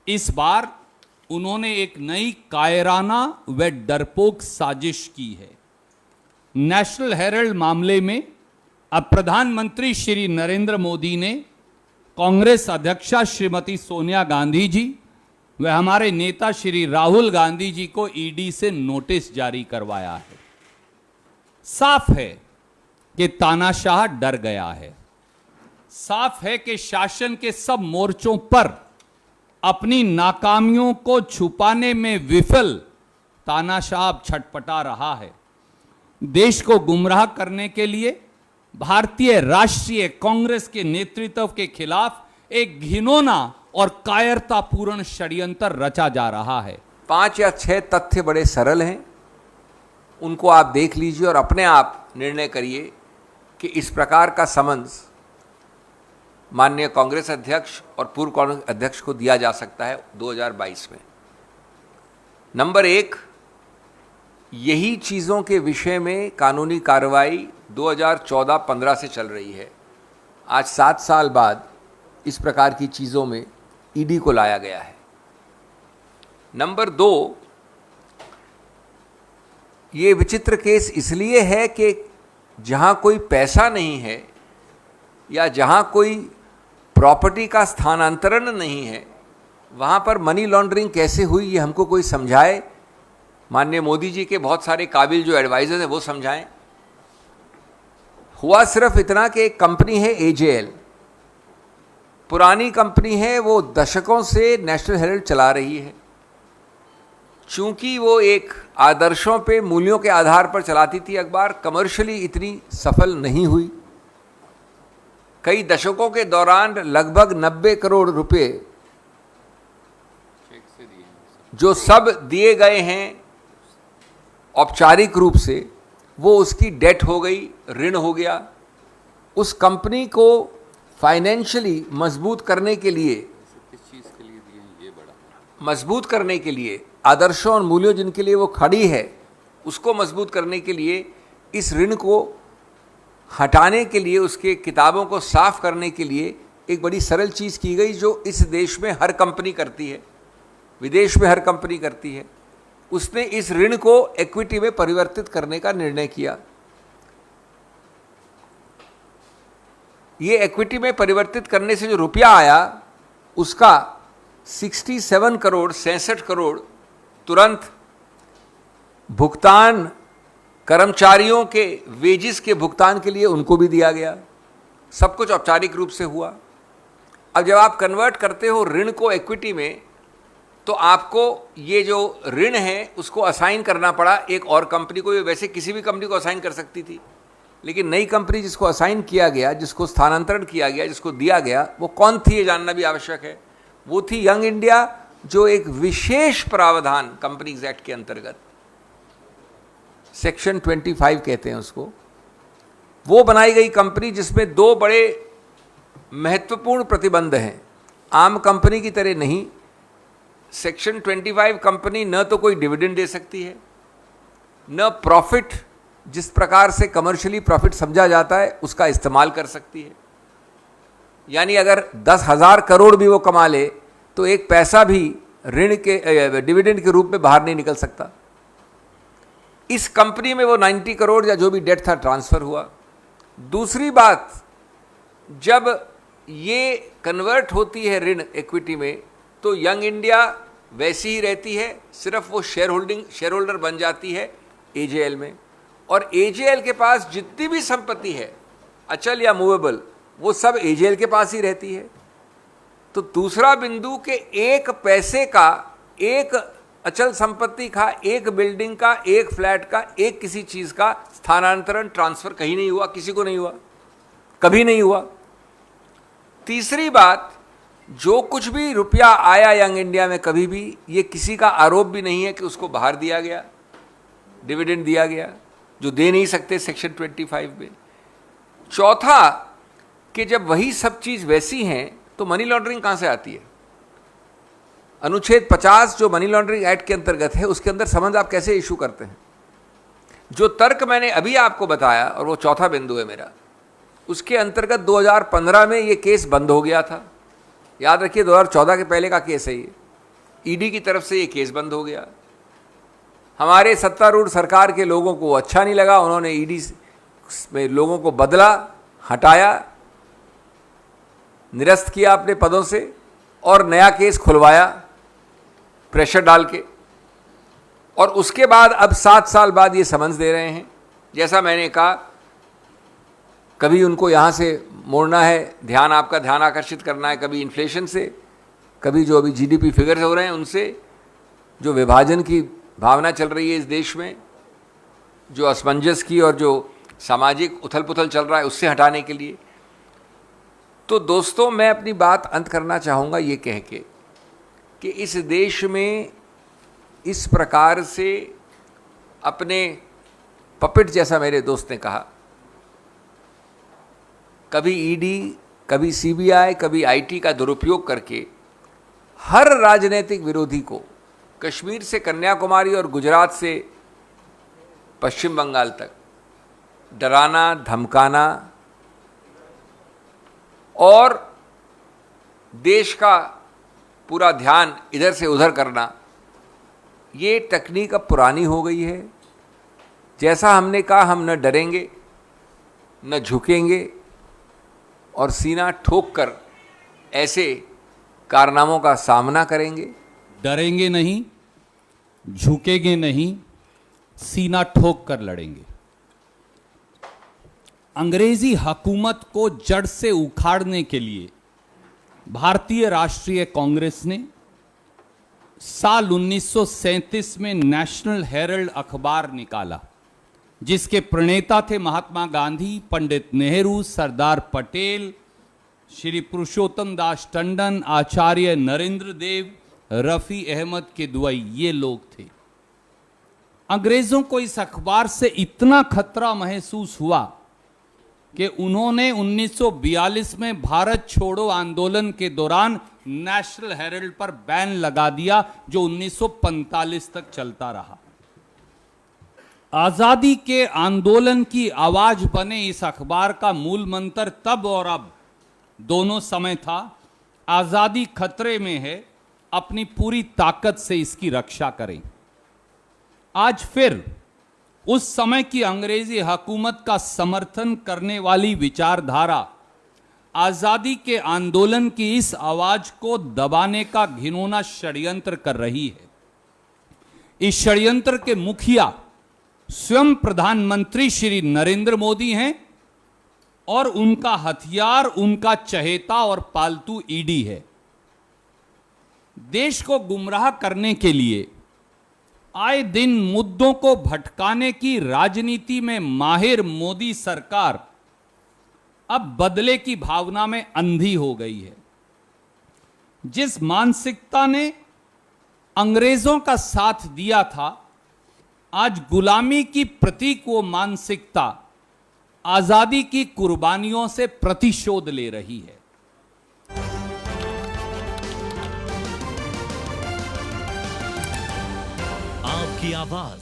इस बार उन्होंने एक नई कायराना व डरपोक साजिश की है। नेशनल हेराल्ड मामले में अब प्रधानमंत्री श्री नरेंद्र मोदी ने कांग्रेस अध्यक्षा श्रीमती सोनिया गांधी जी व हमारे नेता श्री राहुल गांधी जी को ईडी से नोटिस जारी करवाया है। साफ है कि तानाशाह डर गया है। साफ है कि शासन के सब मोर्चों पर अपनी नाकामियों को छुपाने में विफल तानाशाह छटपटा रहा है। देश को गुमराह करने के लिए भारतीय राष्ट्रीय कांग्रेस के नेतृत्व के खिलाफ एक घिनौना और कायरतापूर्ण षड्यंत्र रचा जा रहा है। 5 या 6 तथ्य बड़े सरल हैं, उनको आप देख लीजिए और अपने आप निर्णय करिए कि इस प्रकार का समन्स माननीय कांग्रेस अध्यक्ष और पूर्व कांग्रेस अध्यक्ष को दिया जा सकता है 2022 में। नंबर 1, यही चीज़ों के विषय में कानूनी कार्रवाई 2014-15 से चल रही है। आज 7 साल बाद इस प्रकार की चीज़ों में ईडी को लाया गया है। नंबर 2, ये विचित्र केस इसलिए है कि जहां कोई पैसा नहीं है या जहां कोई प्रॉपर्टी का स्थानांतरण नहीं है, वहां पर मनी लॉन्ड्रिंग कैसे हुई, ये हमको कोई समझाए। माननीय मोदी जी के बहुत सारे काबिल जो एडवाइजर हैं वो समझाएं। हुआ सिर्फ इतना कि एक कंपनी है एजेएल, पुरानी कंपनी है, वो दशकों से नेशनल हेराल्ड चला रही है। चूंकि वो एक आदर्शों पे, मूल्यों के आधार पर चलाती थी अखबार, कमर्शियली इतनी सफल नहीं हुई। कई दशकों के दौरान लगभग 90 करोड़ रुपए जो सब दिए गए हैं औपचारिक रूप से, वो उसकी डेट हो गई, ऋण हो गया। उस कंपनी को फाइनेंशियली मजबूत करने के लिए, किस चीज़ के लिए दिए हैं ये बड़ा मजबूत करने के लिए, आदर्शों और मूल्यों जिनके लिए वो खड़ी है उसको मजबूत करने के लिए, इस ऋण को हटाने के लिए, उसके किताबों को साफ करने के लिए एक बड़ी सरल चीज़ की गई जो इस देश में हर कंपनी करती है, विदेश में हर कंपनी करती है। उसने इस ऋण को इक्विटी में परिवर्तित करने का निर्णय किया। ये इक्विटी में परिवर्तित करने से जो रुपया आया उसका 67 करोड़ तुरंत भुगतान कर्मचारियों के वेजिस के भुगतान के लिए उनको भी दिया गया। सब कुछ औपचारिक रूप से हुआ। अब जब आप कन्वर्ट करते हो ऋण को इक्विटी में, तो आपको ये जो ऋण है उसको असाइन करना पड़ा एक और कंपनी को। वैसे किसी भी कंपनी को असाइन कर सकती थी, लेकिन नई कंपनी जिसको असाइन किया गया, जिसको स्थानांतरण किया गया, जिसको दिया गया, वो कौन थी ये जानना भी आवश्यक है। वो थी यंग इंडिया, जो एक विशेष प्रावधान कंपनीज एक्ट के अंतर्गत, सेक्शन 25 कहते हैं उसको, वो बनाई गई कंपनी जिसमें 2 बड़े महत्वपूर्ण प्रतिबंध हैं। आम कंपनी की तरह नहीं, सेक्शन 25 कंपनी न तो कोई डिविडेंड दे सकती है, न प्रॉफिट, जिस प्रकार से कमर्शियली प्रॉफिट समझा जाता है, उसका इस्तेमाल कर सकती है। यानी अगर 10,000 करोड़ भी वो कमा ले तो एक पैसा भी ऋण के डिविडेंड के रूप में बाहर नहीं निकल सकता। इस कंपनी में वो 90 करोड़ या जो भी डेट था ट्रांसफर हुआ। दूसरी बात, जब ये कन्वर्ट होती है ऋण इक्विटी में, तो यंग इंडिया वैसी ही रहती है, सिर्फ वो शेयर होल्डर बन जाती है एजेएल में, और एजेएल के पास जितनी भी संपत्ति है, अचल या मूवेबल, वो सब एजेएल के पास ही रहती है। तो दूसरा बिंदु के एक पैसे का, एक अचल संपत्ति का, एक बिल्डिंग का, एक फ्लैट का, एक किसी चीज़ का स्थानांतरण, ट्रांसफर कहीं नहीं हुआ, किसी को नहीं हुआ, कभी नहीं हुआ। तीसरी बात, जो कुछ भी रुपया आया यंग इंडिया में कभी भी, ये किसी का आरोप भी नहीं है कि उसको बाहर दिया गया, डिविडेंड दिया गया, जो दे नहीं सकते सेक्शन 25 में। चौथा, कि जब वही सब चीज़ वैसी हैं तो मनी लॉन्ड्रिंग कहाँ से आती है। अनुच्छेद 50 जो मनी लॉन्ड्रिंग एक्ट के अंतर्गत है, उसके अंदर समझ आप कैसे इशू करते हैं। जो तर्क मैंने अभी आपको बताया, और वो चौथा बिंदु है मेरा, उसके अंतर्गत 2015 में ये केस बंद हो गया था। याद रखिए 2014 के पहले का केस है ये। ईडी की तरफ से ये केस बंद हो गया। हमारे सत्तारूढ़ सरकार के लोगों को अच्छा नहीं लगा, उन्होंने ईडी में लोगों को बदला, हटाया, निरस्त किया अपने पदों से और नया केस खुलवाया प्रेशर डाल के। और उसके बाद अब 7 साल बाद ये समन्स दे रहे हैं। जैसा मैंने कहा, कभी उनको यहाँ से मोड़ना है, ध्यान आपका ध्यान आकर्षित करना है, कभी इन्फ्लेशन से, कभी जो अभी जीडीपी फिगर्स हो रहे हैं उनसे, जो विभाजन की भावना चल रही है इस देश में, जो असमंजस की और जो सामाजिक उथल पुथल चल रहा है उससे हटाने के लिए। तो दोस्तों, मैं अपनी बात अंत करना चाहूँगा ये कह के कि इस देश में इस प्रकार से अपने पपेट, जैसा मेरे दोस्त ने कहा, कभी ईडी, कभी सीबीआई, कभी आईटी का दुरुपयोग करके हर राजनीतिक विरोधी को, कश्मीर से कन्याकुमारी और गुजरात से पश्चिम बंगाल तक डराना, धमकाना और देश का पूरा ध्यान इधर से उधर करना, ये तकनीक अब पुरानी हो गई है। जैसा हमने कहा, हम न डरेंगे, न झुकेंगे और सीना ठोक कर ऐसे कारनामों का सामना करेंगे। डरेंगे नहीं, झुकेंगे नहीं, सीना ठोक कर लड़ेंगे। अंग्रेजी हुकूमत को जड़ से उखाड़ने के लिए भारतीय राष्ट्रीय कांग्रेस ने साल 1937 में नेशनल हेरल्ड अखबार निकाला, जिसके प्रणेता थे महात्मा गांधी, पंडित नेहरू, सरदार पटेल, श्री पुरुषोत्तम दास टंडन, आचार्य नरेंद्र देव, रफ़ी अहमद किदवई, ये लोग थे। अंग्रेजों को इस अखबार से इतना खतरा महसूस हुआ कि उन्होंने 1942 में भारत छोड़ो आंदोलन के दौरान नेशनल हेरल्ड पर बैन लगा दिया, जो 1945 तक चलता रहा। आजादी के आंदोलन की आवाज बने इस अखबार का मूल मंत्र तब और अब दोनों समय था, आजादी खतरे में है, अपनी पूरी ताकत से इसकी रक्षा करें। आज फिर उस समय की अंग्रेजी हुकूमत का समर्थन करने वाली विचारधारा आजादी के आंदोलन की इस आवाज को दबाने का घिनौना षड्यंत्र कर रही है। इस षड्यंत्र के मुखिया स्वयं प्रधानमंत्री श्री नरेंद्र मोदी हैं और उनका हथियार, उनका चहेता और पालतू ईडी है। देश को गुमराह करने के लिए आए दिन मुद्दों को भटकाने की राजनीति में माहिर मोदी सरकार अब बदले की भावना में अंधी हो गई है। जिस मानसिकता ने अंग्रेजों का साथ दिया था, आज गुलामी की प्रतीक वो मानसिकता आजादी की कुर्बानियों से प्रतिशोध ले रही है। आपकी आवाज